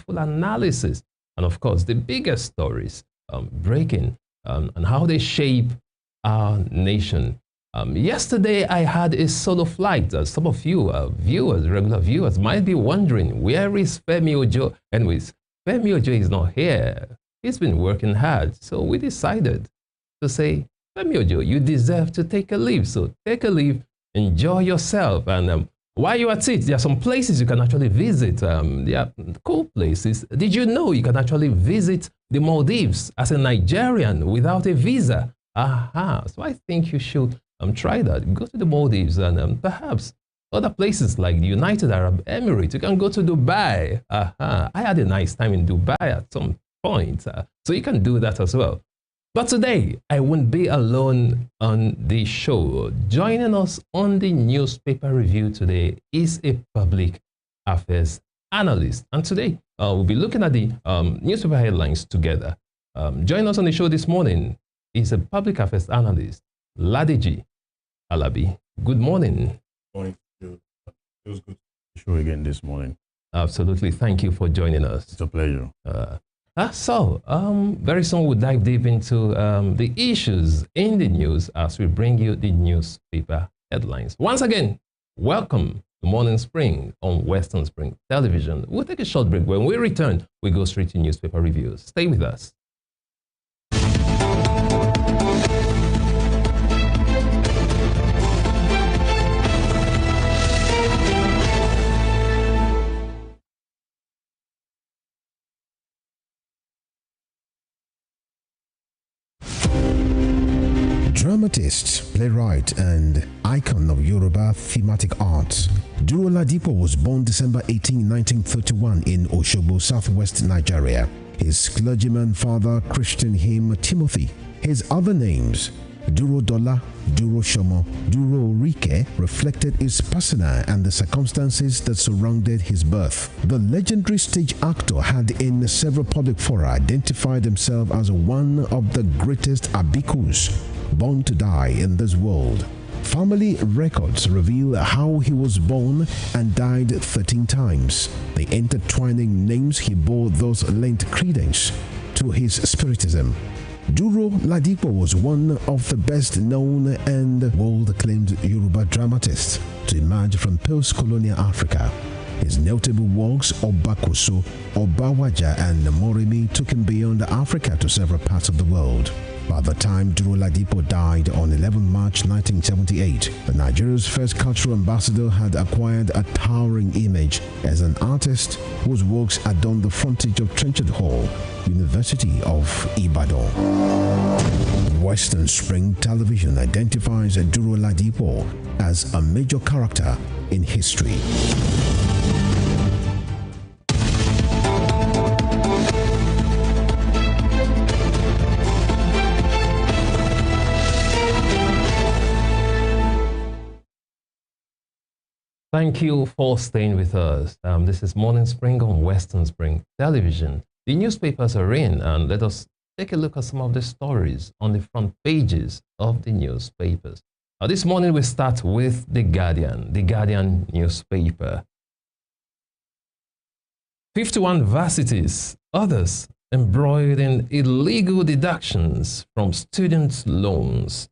insightful analysis, and of course, the biggest stories breaking and how they shape our nation. Yesterday, I had a solo flight. Some of you viewers, regular viewers, might be wondering, where is Femi Ojo? Anyways, Femi Ojo is not here. He's been working hard. So we decided to say, Femi Ojo, you deserve to take a leave. So take a leave, enjoy yourself. And while you're at it, there are some places you can actually visit. They are cool places. Did you know you can actually visit the Maldives as a Nigerian without a visa? Aha. So I think you should try that. Go to the Maldives and perhaps other places like the United Arab Emirates. You can go to Dubai. Aha. I had a nice time in Dubai at some point. So you can do that as well. But today, I won't be alone on the show. Joining us on the newspaper review today is a public affairs analyst. And today, we'll be looking at the newspaper headlines together. Joining us on the show this morning is a public affairs analyst, Ladiji Alabi. Good morning. Good morning. It was good to show again this morning. Absolutely. Thank you for joining us. It's a pleasure. Very soon we'll dive deep into the issues in the news as we bring you the newspaper headlines. Once again, welcome to Morning Spring on Western Spring Television. We'll take a short break. When we return, we go straight to newspaper reviews. Stay with us. Dramatist, playwright, and icon of Yoruba thematic arts, Duro Ladipo was born December 18, 1931 in Osogbo, southwest Nigeria. His clergyman father christened him Timothy. His other names, Duro Dola, Duro Shomo, Duro Rike, reflected his persona and the circumstances that surrounded his birth. The legendary stage actor had in several public fora identified himself as one of the greatest abikus born to die in this world. Family records reveal how he was born and died 13 times. The intertwining names he bore thus lent credence to his spiritism. Duro Ladipo was one of the best known and world-acclaimed Yoruba dramatists to emerge from post-colonial Africa. His notable works, Obakoso, Obawaja, and Moremi, took him beyond Africa to several parts of the world. By the time Duro Ladipo died on 11 March 1978, the Nigeria's first cultural ambassador had acquired a towering image as an artist whose works adorned the frontage of Trenchard Hall, University of Ibadan. Western Spring Television identifies Duro Ladipo as a major character in history. Thank you for staying with us. This is Morning Spring on Western Spring Television. The newspapers are in, and let us take a look at some of the stories on the front pages of the newspapers. This morning we start with The Guardian newspaper. 51 varsities, others embroiled in illegal deductions from students' loans.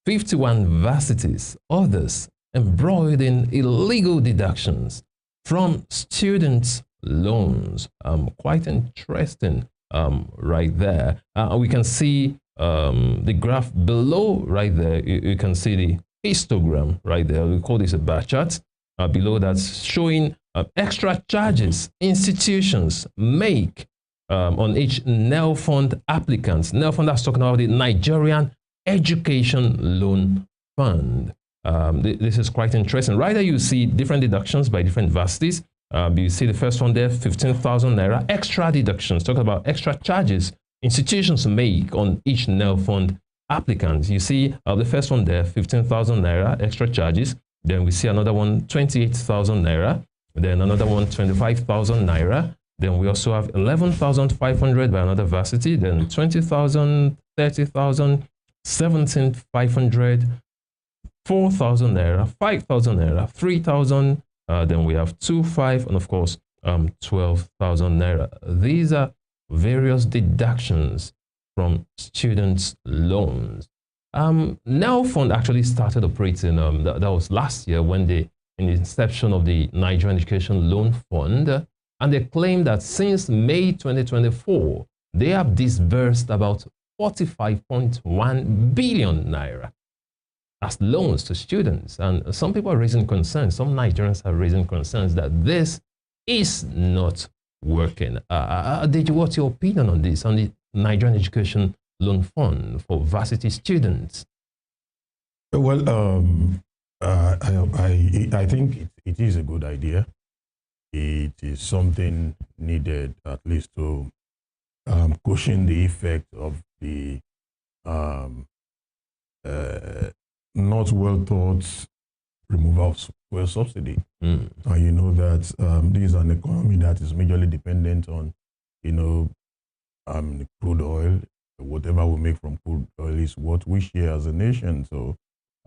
51 varsities, others embroiled in illegal deductions from students' loans. Quite interesting right there. We can see the graph below right there. You can see the histogram right there. We call this a bar chart. Below that's showing extra charges institutions make on each NEL fund applicants. NEL fund, that's talking about the Nigerian Education Loan Fund. This is quite interesting. Right there, you see different deductions by different varsities. You see the first one there, 15,000 naira, extra deductions, talking about extra charges institutions make on each NEL fund applicant. You see the first one there, 15,000 naira, extra charges. Then we see another one, 28,000 naira. Then another one, 25,000 naira. Then we also have 11,500 by another varsity. Then 20,000, 30,000, 17,500. 4,000 naira, 5,000 naira, 3,000, then we have 2,500, and of course 12,000 naira. These are various deductions from students' loans. Now Fund actually started operating, that was last year when in the inception of the Nigerian Education Loan Fund, and they claim that since May 2024, they have disbursed about 45.1 billion naira as loans to students. And some people are raising concerns, some Nigerians are raising concerns that this is not working. What's your opinion on this, on the Nigerian Education Loan Fund for varsity students? Well, I think it is a good idea. It is something needed, at least to cushion the effect of the not well thought removal of fuel subsidy. And you know that this is an economy that is majorly dependent on, crude oil. Whatever we make from crude oil is what we share as a nation. So,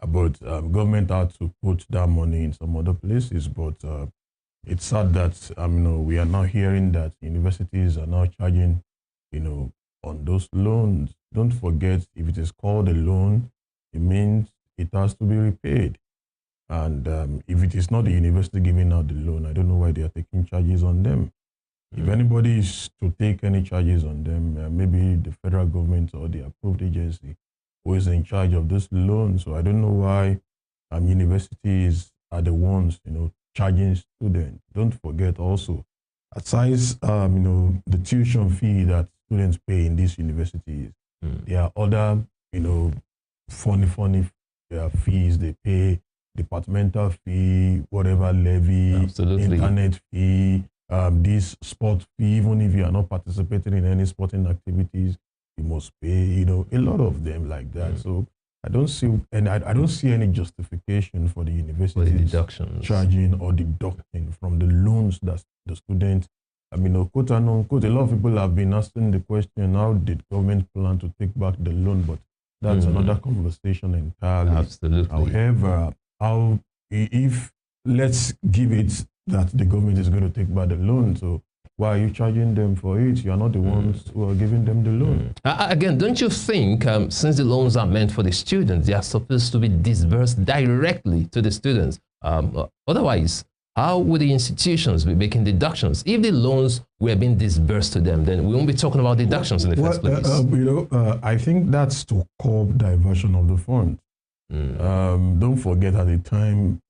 but government had to put that money in some other places. But it's sad that we are now hearing that universities are now charging, on those loans. Don't forget, if it is called a loan, it means it has to be repaid. And if it is not the university giving out the loan, I don't know why they are taking charges on them. If anybody is to take any charges on them, maybe the federal government or the approved agency who is in charge of this loan. So I don't know why universities are the ones, charging students. Don't forget also, aside, the tuition fee that students pay in these universities, there are other, funny fees they pay, departmental fee, whatever levy, internet fee, this sport fee. Even if you are not participating in any sporting activities, you must pay, a lot of them like that. So I don't see any justification for the universities charging or deducting from the loans that the students. Quote and unquote, a lot of people have been asking the question, how did government plan to take back the loan? But that's another conversation entirely. Absolutely. However, if let's give it that the government is going to take back the loan, so why are you charging them for it? You are not the ones who are giving them the loan. Again, don't you think since the loans are meant for the students, they are supposed to be disbursed directly to the students? Otherwise, how would the institutions be making deductions? If the loans were being disbursed to them, then we won't be talking about deductions in the first place. I think that's to curb diversion of the fund. Don't forget, at the time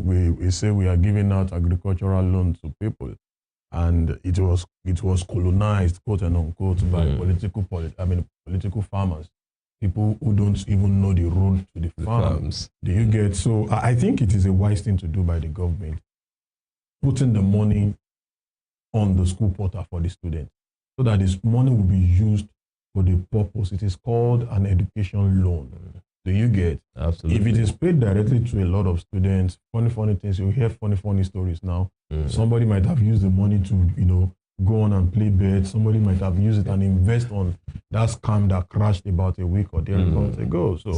we say we are giving out agricultural loans to people, and it was colonized, quote and unquote, by political farmers, people who don't even know the road to the farms. Do you get? So I think it is a wise thing to do by the government, putting the money on the school portal for the student, so that this money will be used for the purpose. It is called an education loan. Do you get? Absolutely. If it is paid directly to a lot of students, funny things, you hear funny stories now. Somebody might have used the money to, go on and play bets. Somebody might have used it and invest on that scam that crashed about a week or thereabouts ago. So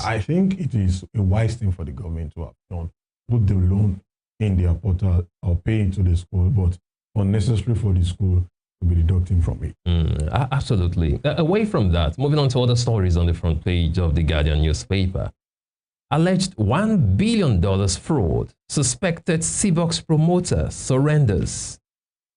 I think it is a wise thing for the government to have done. Put the loan in their portal or pay it to the school, but unnecessary for the school to be deducting from it. Absolutely. Away from that, moving on to other stories on the front page of the Guardian newspaper. Alleged $1 billion fraud. Suspected Seabox promoter surrenders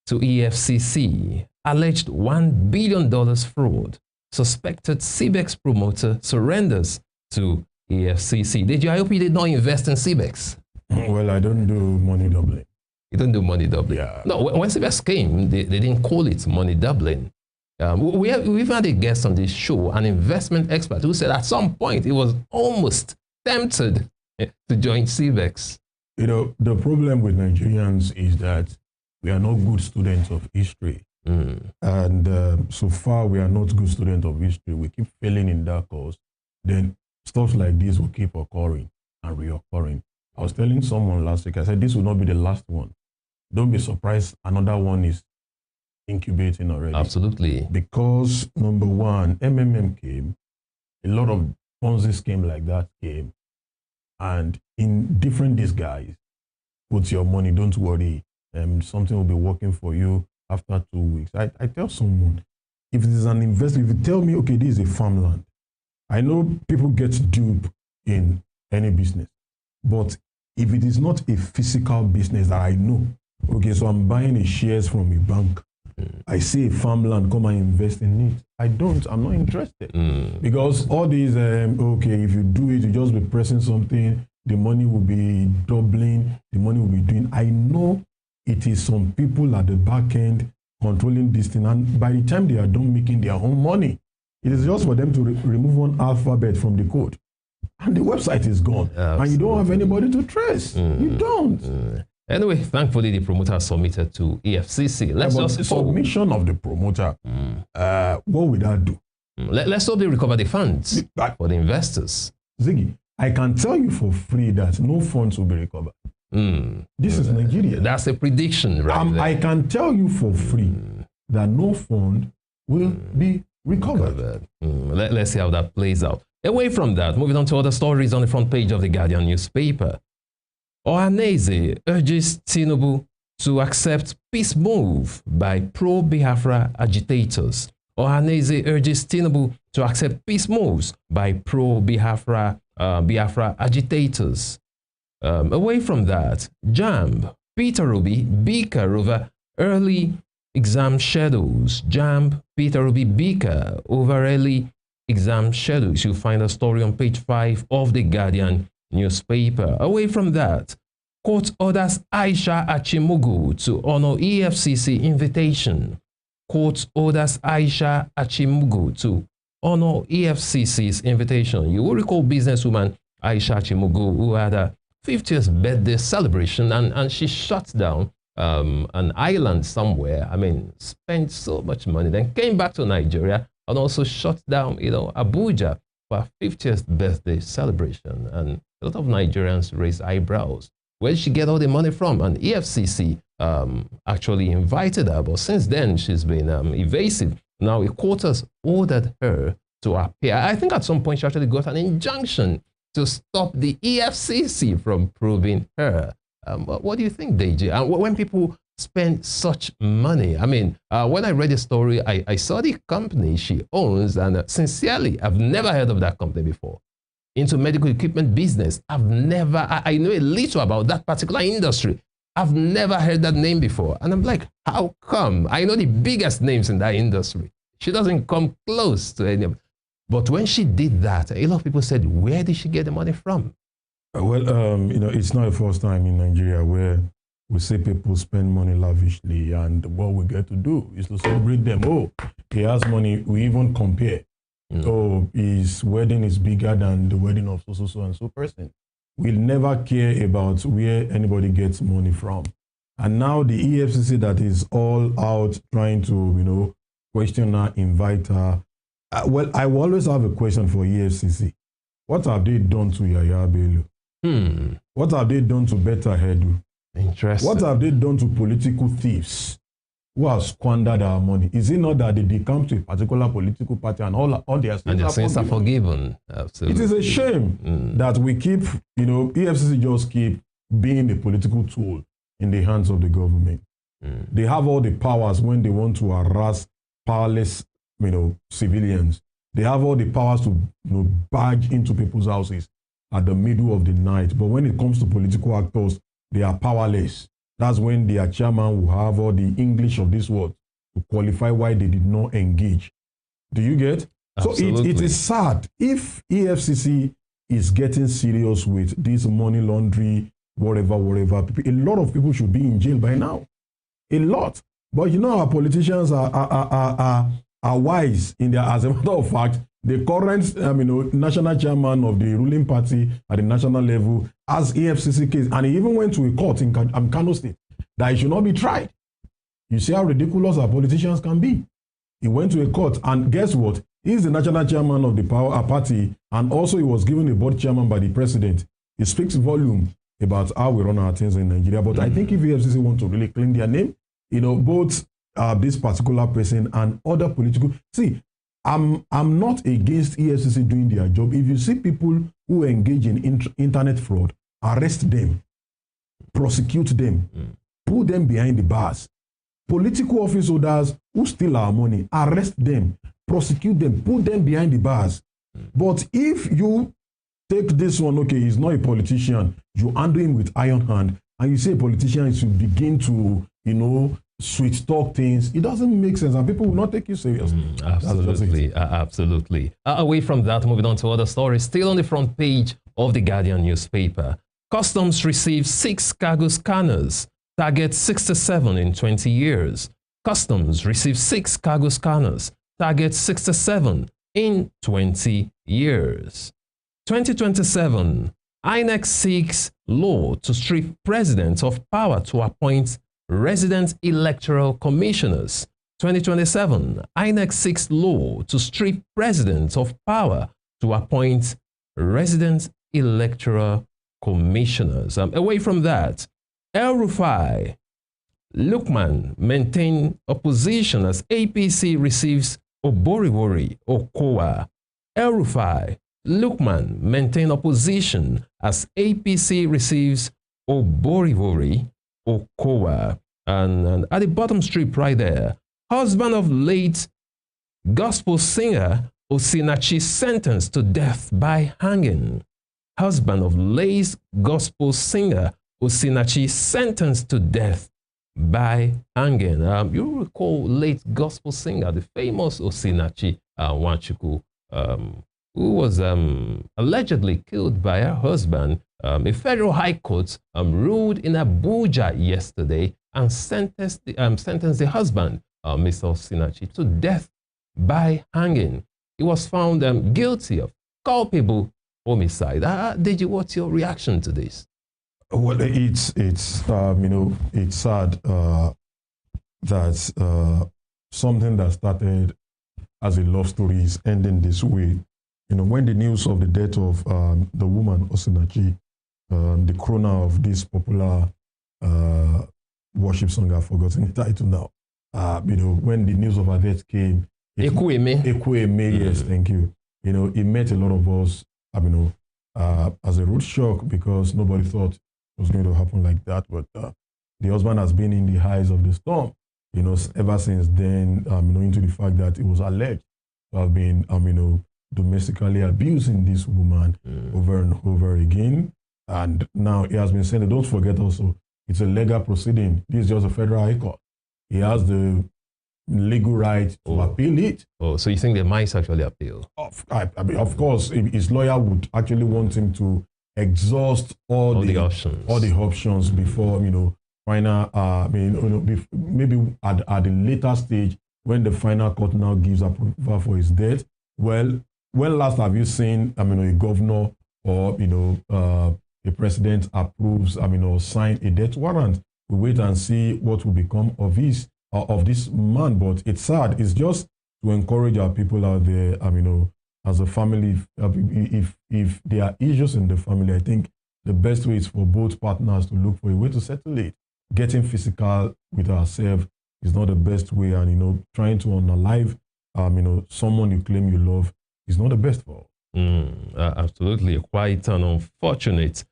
to EFCC. Alleged $1 billion fraud. Suspected Seabox promoter surrenders to EFCC. I hope you did not invest in Seabox. Well, I don't do money doubling. You don't do money doubling. Yeah. No, when Seabox came, they didn't call it money doubling. We've had a guest on this show, an investment expert, who said at some point he was almost tempted to join Seabox. The problem with Nigerians is that we are not good students of history. And so far, we are not good students of history. We keep failing in that course. Then stuff like this will keep occurring and reoccurring. I was telling someone last week, I said, this will not be the last one. Don't be surprised another one is incubating already. Absolutely. Because number one, MMM came, a lot of Ponzi scheme like that came, and in different disguise, put your money, don't worry, something will be working for you after 2 weeks. I tell someone, if it is an investment, if you tell me, okay, this is a farmland, I know people get duped in any business, but if it is not a physical business that I know, okay, so I'm buying a shares from a bank, I see a farmland, come and invest in it. I'm not interested. Because all these, okay, if you do it, you just be pressing something, the money will be doubling, the money will be doing. I know it is some people at the back end controlling this thing, and by the time they are done making their own money, it is just for them to remove one alphabet from the code, and the website is gone. Absolutely. And you don't have anybody to trace. You don't. Anyway, thankfully, the promoter submitted to EFCC. Let's just the submission of the promoter. What would that do? Let's hope they recover the funds for the investors. Ziggy, I can tell you for free that no funds will be recovered. This is Nigeria. That's a prediction, right? I can tell you for free that no fund will be recovered. Let's see how that plays out. Away from that, moving on to other stories on the front page of the Guardian newspaper. Ohaneze urges Tinubu to accept peace move by pro-Biafra agitators. Ohaneze urges Tinubu to accept peace moves by pro-Biafra Biafra agitators. Away from that, JAMB, Peter Obi, bicker over early exam schedules. JAMB, Peter Obi, bicker over early exam schedules. You'll find a story on page 5 of the Guardian newspaper. Away from that, court orders Aisha Achimugu to honor EFCC invitation. Court orders Aisha Achimugu to honor EFCC's invitation. You will recall businesswoman Aisha Achimugu, who had a 50th birthday celebration, and she shut down an island somewhere. I mean, spent so much money, then came back to Nigeria and also shut down, Abuja for her 50th birthday celebration. And a lot of Nigerians raised eyebrows. Where did she get all the money from? And EFCC actually invited her, but since then she's been evasive. Now a court has ordered her to appear. I think at some point she actually got an injunction to stop the EFCC from probing her. What do you think, Deji? When people spend such money, I mean, when I read the story, I saw the company she owns, and sincerely, I've never heard of that company before. Into medical equipment business, I know a little about that particular industry. I've never heard that name before. And I'm like, how come? I know the biggest names in that industry. She doesn't come close to any of them. But when she did that, a lot of people said, where did she get the money from? Well, it's not the first time in Nigeria where we see people spend money lavishly, and what we get to do is to celebrate them. Oh, he has money. We even compare. Oh, his wedding is bigger than the wedding of so and so person. We'll never care about where anybody gets money from. And now the EFCC that is all out trying to, question her, invite her. Well, I will always have a question for EFCC. What have they done to Yaya Bello? What have they done to Betta Hedu? Interesting. What have they done to political thieves who have squandered our money? Is it not that they come to a particular political party and all their sins are forgiven? Absolutely. It is a shame that we keep, EFCC just keep being a political tool in the hands of the government. They have all the powers when they want to harass powerless, civilians. They have all the powers to, barge into people's houses at the middle of the night. But when it comes to political actors, they are powerless. That's when their chairman will have all the English of this world to qualify why they did not engage. Do you get? Absolutely. So it is sad if EFCC is getting serious with this money laundering, whatever. A lot of people should be in jail by now. A lot. But our politicians are wise in their, as a matter of fact, the current national chairman of the ruling party at the national level has EFCC case, and he even went to a court in Kano State that he should not be tried. You see how ridiculous our politicians can be. He went to a court, and guess what? He's the national chairman of the party, and also he was given a board chairman by the president. It speaks volume about how we run our things in Nigeria. But I think if EFCC want to really clean their name, both this particular person and other political... See, I'm not against EFCC doing their job. If you see people who engage in internet fraud, arrest them, prosecute them. put them behind the bars. Political office holders who steal our money, arrest them, prosecute them, put them behind the bars. But if you take this one, okay, he's not a politician, you handle him with iron hand, and you say a politician should begin to, sweet talk things, it doesn't make sense, and people will not take you seriously. Absolutely, absolutely. Away from that, moving on to other stories, still on the front page of the Guardian newspaper. Customs receives 6 cargo scanners, target 67 in 20 years. Customs receives 6 cargo scanners, target 67 in 20 years. 2027, INEC seeks law to strip president of power to appoint resident electoral commissioners. 2027, INEC seeks law to strip president of power to appoint resident electoral commissioners. Away from that, El-Rufai, Lukman maintain opposition as APC receives Oboriwori Okowa. El-Rufai, Lukman maintain opposition as APC receives Oboriwori Okowa. And at the bottom strip right there, husband of late gospel singer Osinachi sentenced to death by hanging. Husband of late gospel singer Osinachi sentenced to death by hanging. You recall late gospel singer, the famous Osinachi Nwachukwu, who was allegedly killed by her husband. A federal high court ruled in Abuja yesterday and sentenced the husband, Mr. Osinachi, to death by hanging. He was found guilty of culpable homicide. Deji, what's your reaction to this? Well, it's sad that something that started as a love story is ending this way. When the news of the death of the woman Osinachi, the crooner of this popular worship song, I've forgotten the title now. When the news of her death came, Ekwueme, yes, thank you. It met a lot of us, as a root shock, because nobody thought it was going to happen like that. But the husband has been in the highs of the storm, ever since then, into the fact that it was alleged to have been, domestically abusing this woman over and over again. And now it has been said, don't forget also, it's a legal proceeding. This is just a federal high court. He has the legal right to appeal it. Oh, so you think they might actually appeal? Of course, his lawyer would actually want him to exhaust all the options before, final, maybe at the later stage, when the final court now gives approval for his death. Well, when last have you seen, a governor or, a president approves, or sign a death warrant? We wait and see what will become of this man. But it's sad. It's just to encourage our people out there, as a family, if there are issues in the family, I think the best way is for both partners to look for a way to settle it. Getting physical with ourselves is not the best way, and trying to unalive, someone you claim you love is not the best for all. Absolutely, quite an unfortunate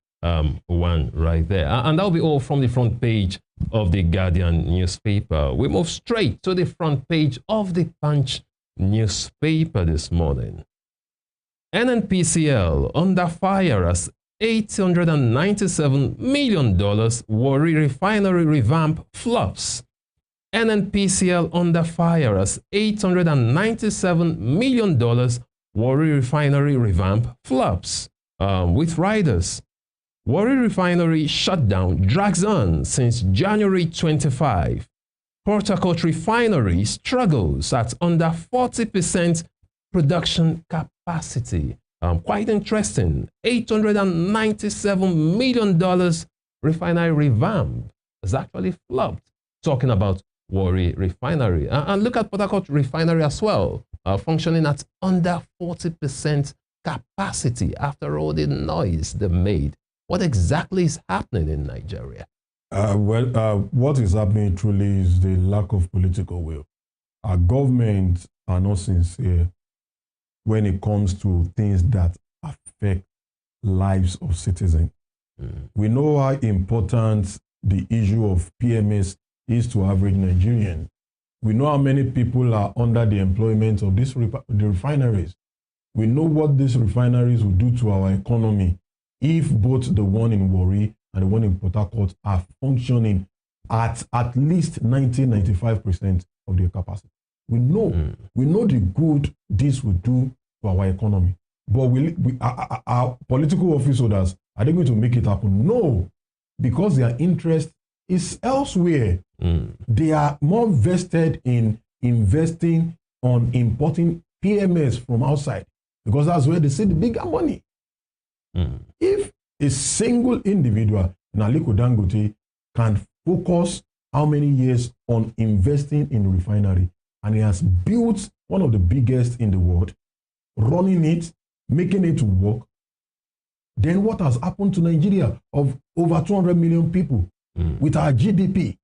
one right there. And that'll be all from the front page of the Guardian newspaper. We move straight to the front page of the Punch newspaper this morning. NNPCL under fire as $897 million Warri refinery revamp flops. NNPCL under fire as $897 million Warri refinery revamp flops. With riders, Warri refinery shutdown drags on since January 25. Port Harcourt refinery struggles at under 40% production capacity. Quite interesting. $897 million refinery revamp has actually flopped. Talking about Warri refinery. And look at Port Harcourt refinery as well, functioning at under 40% capacity after all the noise they made. What exactly is happening in Nigeria? What is happening truly is the lack of political will. Our governments are not sincere when it comes to things that affect lives of citizens. We know how important the issue of PMS is to average Nigerian. We know how many people are under the employment of the refineries. We know what these refineries will do to our economy if both the one in Warri and the one in Port Harcourt are functioning at least 90-95% of their capacity. We know the good this will do to our economy. But our political office holders, are they going to make it happen? No, because their interest is elsewhere. They are more vested in investing on importing PMS from outside, because that's where they see the bigger money. If a single individual, Aliko Dangote, can focus how many years on investing in refinery, and he has built one of the biggest in the world, running it, making it work, then what has happened to Nigeria of over 200 million people with our GDP,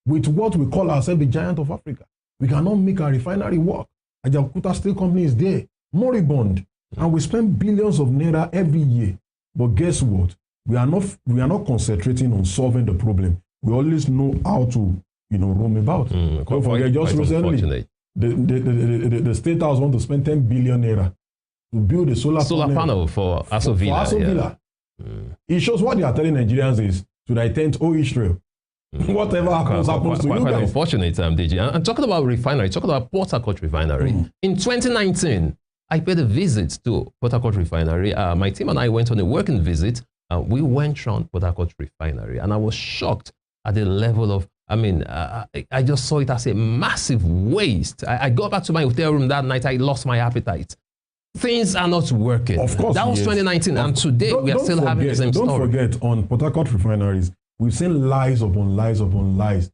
with what we call ourselves the giant of Africa? We cannot make our refinery work. Ajaokuta Steel Company is there, moribund, and we spend billions of naira every year. But guess what? We are not concentrating on solving the problem. We always know how to, roam about. Don't forget, just recently, the State House want to spend 10 billion naira to build a solar panel for Aso Villa. It shows what they are telling Nigerians is, to I tend Israel. Whatever happens to you guys. Unfortunate, DG. And talking about refinery, talking about Port Harcourt Refinery. In 2019, I paid a visit to Port Harcourt Refinery. My team and I went on a working visit. We went around Port Harcourt Refinery, and I was shocked at the level of, I just saw it as a massive waste. I got back to my hotel room that night. I lost my appetite. Things are not working. Of course, that was 2019, and today we are still having the same story. Don't forget, on Port Harcourt Refineries, we've seen lies upon lies upon lies.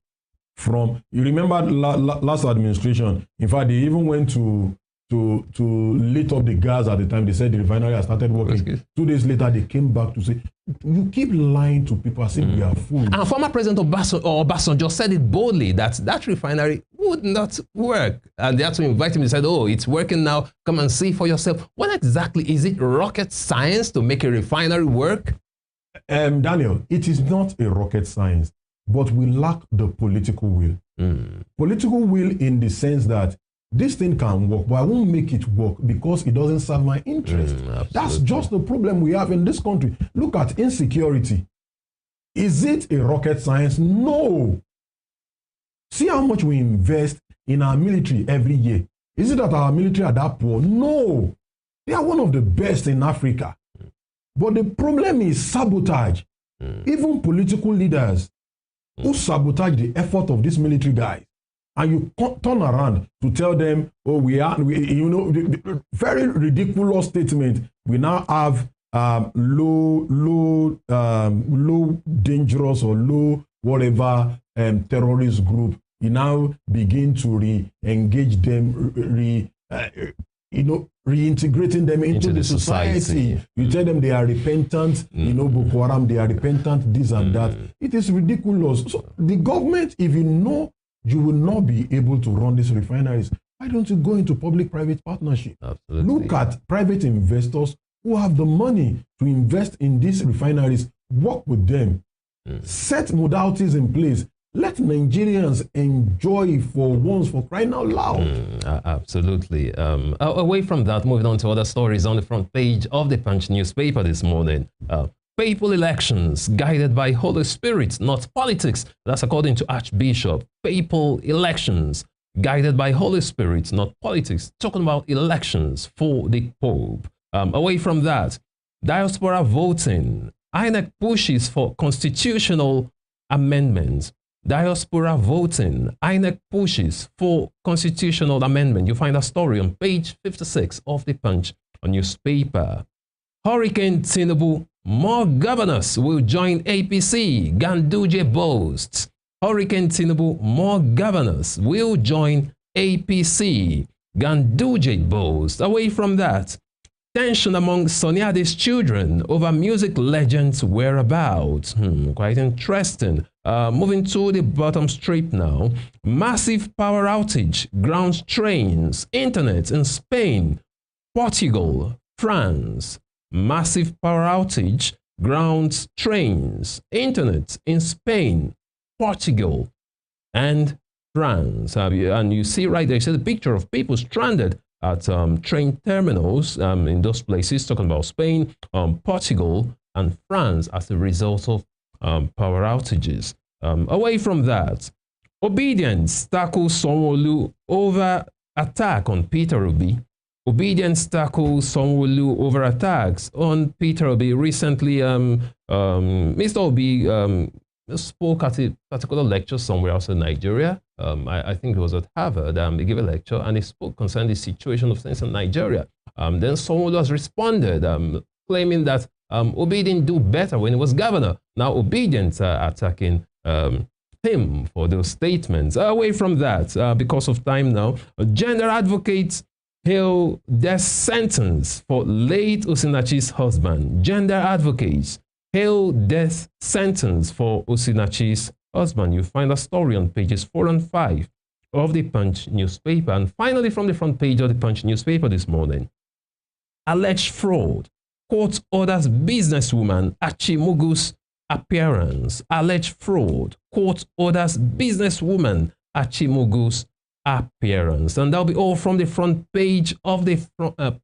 You remember last administration, in fact, they even went to lit up the gas at the time. They said the refinery has started working. 2 days later, they came back to say, you keep lying to people as if we are fools. And former President Obasanjo said it boldly that refinery would not work. And they had to invite him. He said, oh, it's working now. Come and see for yourself. What exactly is it? Rocket science to make a refinery work? Daniel, it is not a rocket science, but we lack the political will. Political will in the sense that this thing can work, but I won't make it work because it doesn't serve my interest. That's just the problem we have in this country. Look at insecurity. Is it a rocket science? No. See how much we invest in our military every year. Is it that our military are that poor? No. They are one of the best in Africa. But the problem is sabotage. Even political leaders who sabotage the effort of these military guys. And you turn around to tell them, oh, very ridiculous statement. We now have low dangerous or low whatever terrorist group. You now begin to re-engage them, reintegrating them into the society. You tell them they are repentant, Boko Haram, they are repentant, this and that. It is ridiculous. So the government, if you know you will not be able to run these refineries, why don't you go into public-private partnership? Absolutely. Look at private investors who have the money to invest in these refineries, work with them, set modalities in place. Let Nigerians enjoy for once, for crying out loud. Absolutely. Away from that, moving on to other stories on the front page of the Punch newspaper this morning. Papal elections guided by Holy Spirit, not politics. That's according to Archbishop. Papal elections guided by Holy Spirit, not politics. Talking about elections for the Pope. Away from that, diaspora voting. INEC pushes for constitutional amendments. Diaspora voting. INEC pushes for constitutional amendment. You find a story on page 56 of the Punch newspaper. Hurricane Tinubu. More governors will join APC. Ganduje boasts. Hurricane Tinubu. More governors will join APC. Ganduje boasts. Away from that, tension among Soniade's children over music legends' whereabouts. Quite interesting. Moving to the bottom strip now. Massive power outage grounds trains, internet in Spain, Portugal, France. Massive power outage grounds trains, internet in Spain, Portugal, and France. And you see right there, you see the picture of people stranded at train terminals in those places, talking about Spain, Portugal, and France as a result of power outages. Away from that, obedience tackles Sanwo-Olu over attack on Peter Obi. Obedience tackles Sanwo-Olu over attacks on Peter Obi. Recently, Mr. Obi spoke at a particular lecture somewhere outside Nigeria. I think it was at Harvard. He gave a lecture and he spoke concerning the situation of things in Nigeria. Then Sanwo-Olu has responded, claiming that Obi didn't do better when he was governor. Now Obedience attacking him for those statements. Away from that, because of time now, gender advocates hail death sentence for late Osinachi's husband. Gender advocates hail death sentence for Osinachi's husband. You find a story on pages 4 and 5 of the Punch newspaper. And finally, from the front page of the Punch newspaper this morning, alleged fraud. Court orders businesswoman Achimugu's appearance. Alleged fraud. Court orders businesswoman Achimugu's appearance. And that'll be all from the front page of the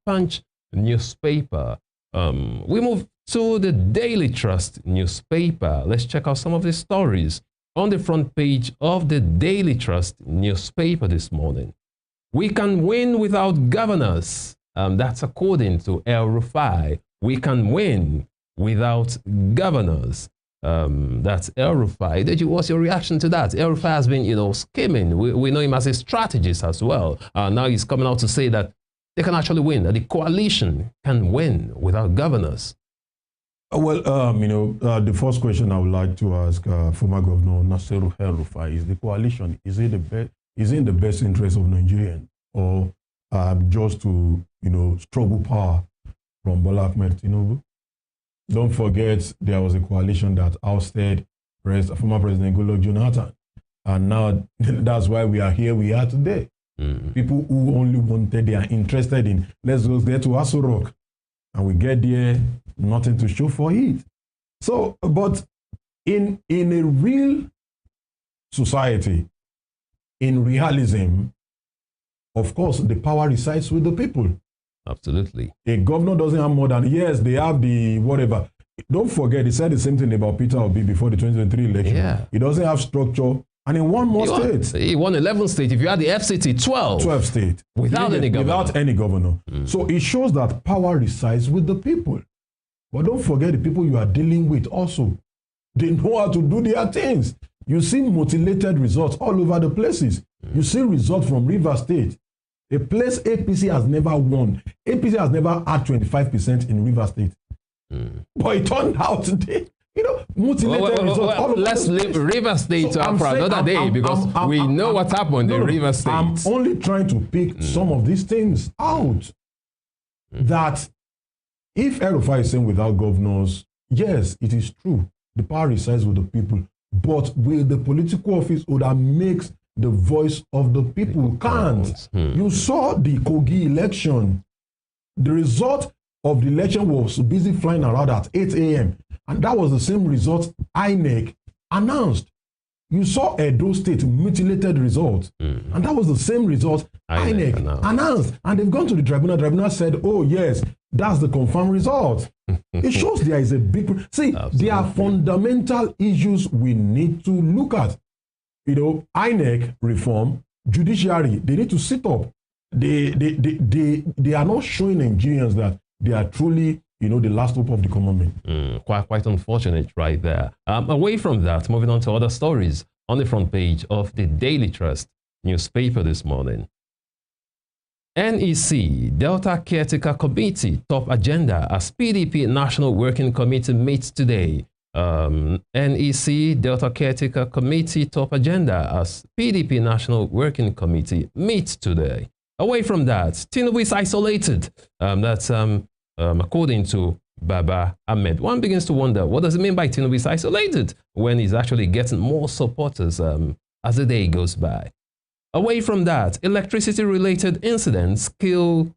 Punch newspaper. We move to the Daily Trust newspaper. Let's check out some of the stories on the front page of the Daily Trust newspaper this morning. We can win without governors. That's according to El Rufai. We can win without governors. That's El Rufai. What's your reaction to that? El Rufai has been, scheming. We know him as a strategist as well. Now he's coming out to say that they can actually win, that the coalition can win without governors. Well, the first question I would like to ask former Governor Nasiru El Rufai is: the coalition, is it in the best interest of Nigerians, or just to struggle power from Bola Ahmed Tinubu? Don't forget there was a coalition that ousted former President Goodluck Jonathan, and now that's why we are here. We are today. People who only wanted, they are interested in, let's go there to Aso Rock, and we get there, nothing to show for it. So, but in a real society, in realism, of course, the power resides with the people. Absolutely. A governor doesn't have more than, yes, they have the whatever. Don't forget, he said the same thing about Peter Obi before the 2023 election. Yeah. He doesn't have structure. And in one more state. He won 11 states. If you had the FCT, 12. 12 states. Without any governor. Without any governor. So it shows that power resides with the people. But don't forget the people you are dealing with also. They know how to do their things. You see mutilated results all over the places. You see results from River State. A place APC has never won. APC has never had 25% in River State. But it turned out today, mutilated results all over. Let's leave River State for another day, because we know what happened in River State. I'm only trying to pick some of these things out. That if El Rufai is saying without governors, yes, it is true. The power resides with the people. But with the political office that makes the voice of the people count. You saw the Kogi election. The result of the election was busy flying around at 8 a.m. And that was the same result INEC announced. You saw Edo State mutilated results. And that was the same result INEC announced. And they've gone to the tribunal. The tribunal said, oh, yes, that's the confirmed result. It shows there is a big... See, Absolutely. There are fundamental issues we need to look at. INEC reform, judiciary, they need to sit up. They are not showing Nigerians that they are truly, the last hope of the common man. Quite unfortunate right there. Away from that, moving on to other stories on the front page of the Daily Trust newspaper this morning. NEC Delta Caretaker Committee top agenda as PDP National Working Committee meets today. NEC Delta Caretaker Committee top agenda as PDP National Working Committee meets today. Away from that, Tinubu is isolated. That's according to Baba Ahmed. One begins to wonder, what does it mean by Tinubu is isolated when he's actually getting more supporters as the day goes by? Away from that, electricity-related incidents kill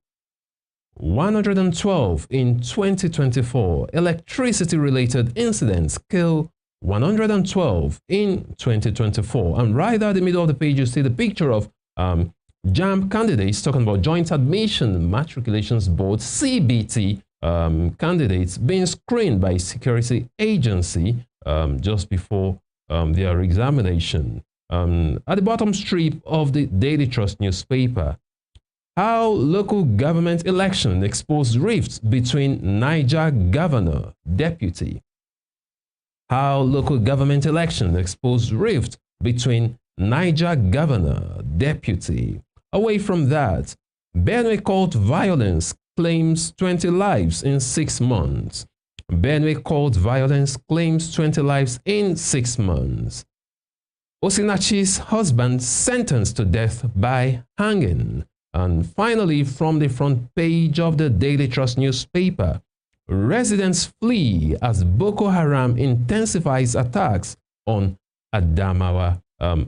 112 in 2024. Electricity-related incidents kill 112 in 2024. And right at the middle of the page, you see the picture of JAMB candidates talking about Joint Admission Matriculations Board, CBT, candidates being screened by security agency just before their examination. At the bottom strip of the Daily Trust newspaper, how local government election exposed rifts between Niger governor, deputy. How local government election exposed rift between Niger governor, deputy. Away from that, Benue court violence claims 20 lives in 6 months. Benue court violence claims 20 lives in 6 months. Osinachi's husband sentenced to death by hanging. And finally, from the front page of the Daily Trust newspaper, residents flee as Boko Haram intensifies attacks on Adamawa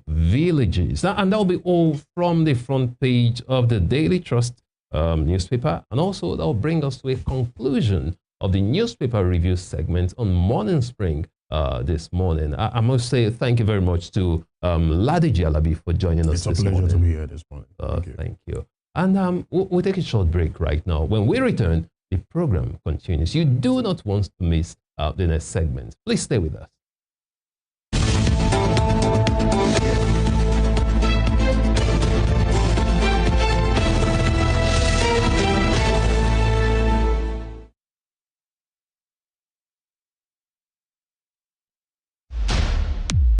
villages. And that will be all from the front page of the Daily Trust newspaper. And also that will bring us to a conclusion of the newspaper review segment on Morning Spring this morning. I must say thank you very much to Ladiji Alabi for joining us this morning. It's a pleasure to be here this morning. Thank you. And we'll take a short break right now. When we return, the program continues. You do not want to miss the next segment. Please stay with us.